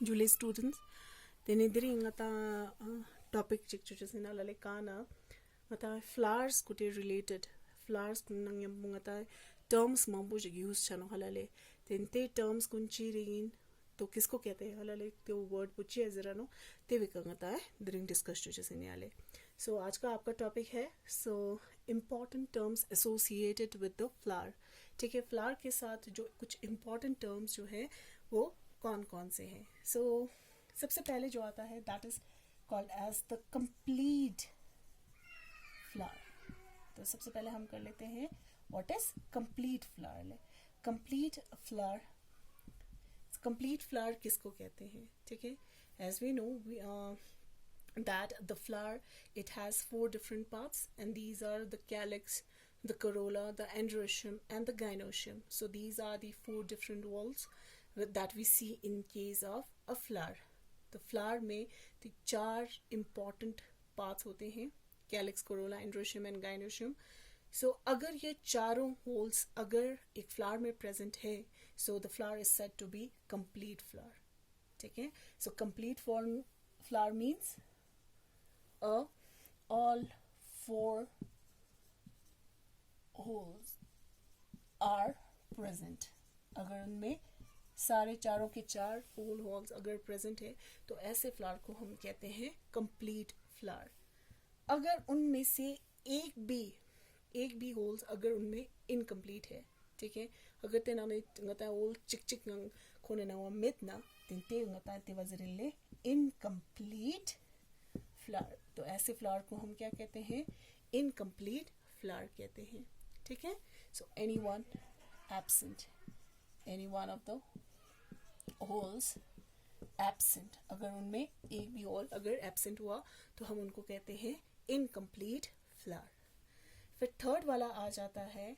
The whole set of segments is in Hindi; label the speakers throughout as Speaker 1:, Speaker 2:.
Speaker 1: Julie students, tenidiri ngata topic chikchuchasina lale kana ngata flowers kute related flowers kunang yung ngata terms mambu use chano halale tente terms kunchi rin तो किसको कहते हैं हलाले तो वर्ड पूछिए जरा नो ते विकंगता है ड्रिंग डिस्कस चुचसने वाले सो आज का आपका टॉपिक है so important terms associated with the flower ठीक है फ्लावर के साथ जो कुछ इम्पॉर्टेंट टर्म्स जो है वो कौन कौन से हैं सो सबसे पहले जो आता है that is called as the complete flower तो सबसे पहले हम कर लेते हैं what is complete flower complete flower किसको कहते हैं ठीक है as we know that the flower it has 4 different parts and these are the calyx, the corolla, the androecium and the gynoecium. So these are the 4 different walls that we see in case of a flower. The flower में the 4 important parts होते हैं calyx, corolla, androecium and gynoecium. So अगर ये चारों holes अगर एक flower में present है so the flower is said to be complete flower. ठीक है so complete flower means all 4 holes are present. अगर उनमें सारे चारों के 4 होल होल्स अगर प्रेजेंट है तो ऐसे फ्लावर को हम कहते हैं कंप्लीट फ्लावर. अगर उनमें से एक भी होल्स अगर उनमें इनकम्प्लीट है ठीक है अगर ते नाने ngata होल चिक चिक नंग खोने ना वा मित ना ते ngata ते वजरिले इनकम्प्लीट फ्लावर. तो ऐसे फ्लावर को हम क्या कहते हैं इनकम्प्लीट फ्लावर कहते हैं ठीक है so any one of the holes absent अगर उनमें एक भी होल अगर एब्सेंट हुआ तो हम उनको कहते हैं इनकम्प्लीट फ्लावर. फिर थर्ड वाला आ जाता है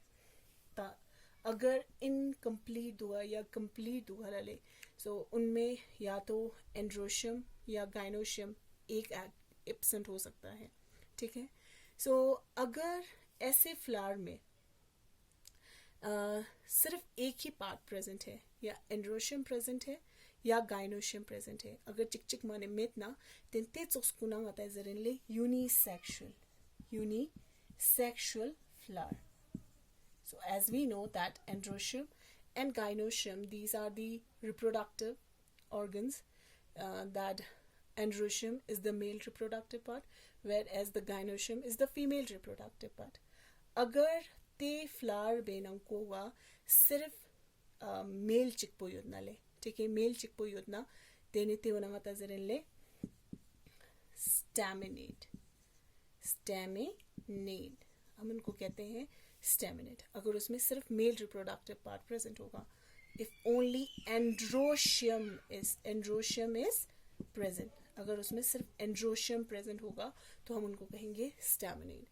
Speaker 1: अगर इनकम्प्लीट हुआ या कंप्लीट हुआ ले सो उनमें या तो एंड्रोशियम या गाइनोशियम एक एब्सेंट हो सकता है ठीक है सो अगर ऐसे फ्लावर में सिर्फ एक ही पार्ट प्रेजेंट है या एंड्रोशियम प्रेजेंट है या गाइनोशियम प्रेजेंट है अगर चिक चिक माने मेत ना तेंते चोस्कुना आता है जरिनले unisexual flower. So as we know that androecium and gynoecium these are the reproductive organs that androecium is the male reproductive part whereas the gynoecium is the female reproductive part. अगर ते फ्लावर बेनंको वा सिर्फ मेल चिकपो योजना ले ठीक है मेल चिकपो योजना तेने ते वना मता जरेले स्टैमिनेट हम उनको कहते हैं स्टैमिनेट. अगर उसमें सिर्फ मेल रिप्रोडक्टिव पार्ट प्रेजेंट होगा if only androecium is present अगर उसमें सिर्फ एंड्रोशियम प्रेजेंट होगा तो हम उनको कहेंगे स्टैमिनेट.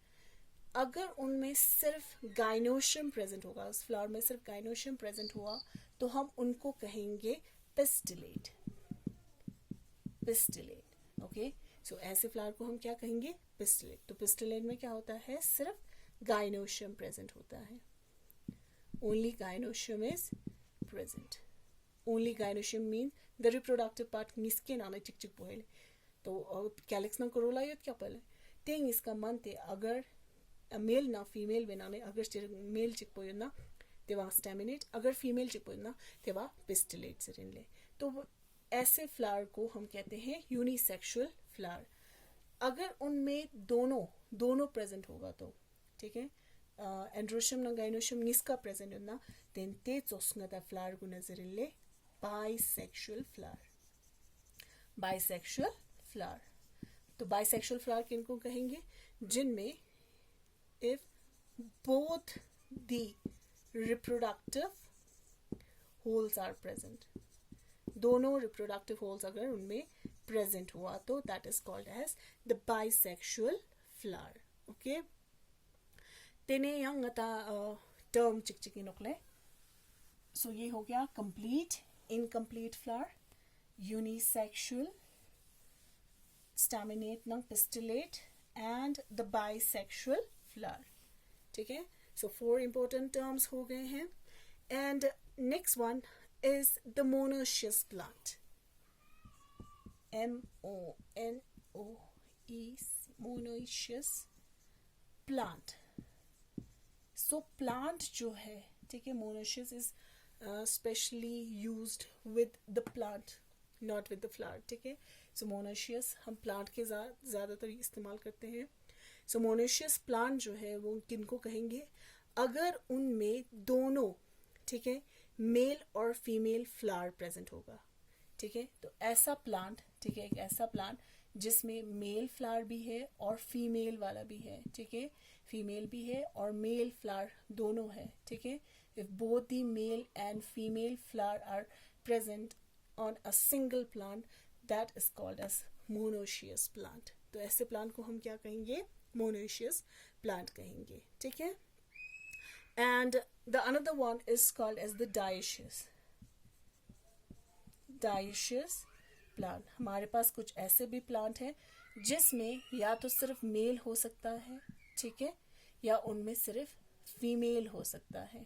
Speaker 1: अगर उनमें सिर्फ गाइनोशियम प्रेजेंट होगा उस फ्लावर में सिर्फ गाइनोशियम प्रेजेंट हुआ तो हम उनको कहेंगे पिस्टिलेट ओके सो ऐसे फ्लावर को हम क्या कहेंगे पिस्टिलेट. तो पिस्टिलेट में क्या होता है सिर्फ गाइनोशियम प्रेजेंट होता है only gynoecium is present. Only gynoecium mean the reproductive part निस्के नाने चिक चिक पोहेले तो कैलिक्स ना करोला युत क्या पहले तेंग इसका मन ते अगर मेल ना फीमेल बनाने अगर मेल चिक पोयो ना तेवा स्टैमिनेट अगर फीमेल चिक पोयो ना तेवा पिस्टिलेट से ले. तो ऐसे फ्लावर को हम कहते हैं यूनिसेक्सुअल फ्लावर. अगर उनमें दोनों प्रेजेंट होगा तो ठीक है एंड्रोशियम ना गाइनोशियम निस्का प्रेजेंट होना देन ते चोस्ंगता फ्लावर को नजरिले बाइसेक्सुअल फ्लावर. तो बाइसेक्सुअल फ्लावर किनको कहेंगे जिनमें if both the reproductive whorls are present दोनों रिप्रोडक्टिव होल्स अगर उनमें प्रेजेंट हुआ तो that is called as the bisexual flower. Okay तेने यंग टर्म चिक चिकी नोकले सो ये हो गया complete incomplete flower unisexual staminate नंग pistillate and the bisexual flower ठीक है सो 4 इंपॉर्टेंट टर्म्स हो गए हैं and next one is the monoecious plant. monoecious plant. So plant जो है, ठीक है, monoecious is specially used with the plant, not with the flower, ठीक है. So monoecious हम plant के ज़्यादातर इस्तेमाल करते हैं. So monoecious plant जो है वो किनको कहेंगे? अगर उनमें दोनों, ठीक है, मेल और फीमेल फ्लावर प्रेजेंट होगा, ठीक है. तो ऐसा प्लांट, ठीक है, एक ऐसा प्लांट जिसमें मेल फ्लावर भी है और फीमेल वाला भी है, ठीक है, फीमेल भी है और मेल फ्लावर दोनों है, ठीक है. If both the male and female flower are present on a single plant, that is called as monoecious plant. तो ऐसे प्लांट को हम क्या कहेंगे? मोनोशियस प्लांट कहेंगे, ठीक है. And the another one is called as the dioecious plant. हमारे पास कुछ ऐसे भी प्लांट हैं जिसमें या तो सिर्फ मेल हो सकता है, ठीक है, या उनमें सिर्फ फीमेल हो सकता है.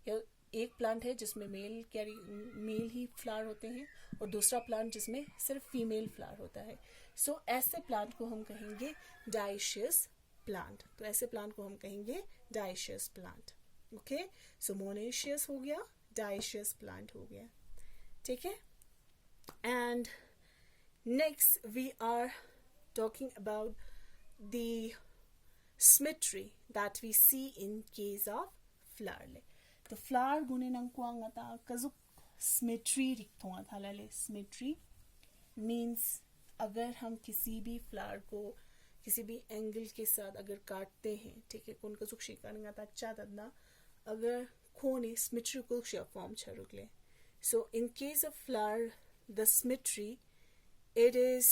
Speaker 1: या एक प्लांट है जिसमें मेल ही फ्लावर होते हैं और दूसरा प्लांट जिसमें सिर्फ फीमेल फ्लावर होता है. सो ऐसे प्लांट को हम कहेंगे डायोशियस प्लांट. तो ऐसे प्लांट को हम कहेंगे डायोशियस प्लांट. ओके, सो मोनोशियस हो गया, डायोशियस प्लांट हो गया, ठीक है. And next we are talking about the symmetry that we see in case of flower. The flower gune nang kuang ata kazuk symmetry rikthonga thalale. Symmetry means अगर हम किसी भी फ्लावर को किसी भी एंगल के साथ अगर काटते हैं, ठीक है, कोन कजुक शिकानिंग आता अच्छा तदना अगर खोने symmetry को form छरुकले. So in case of flower, the symmetry, it is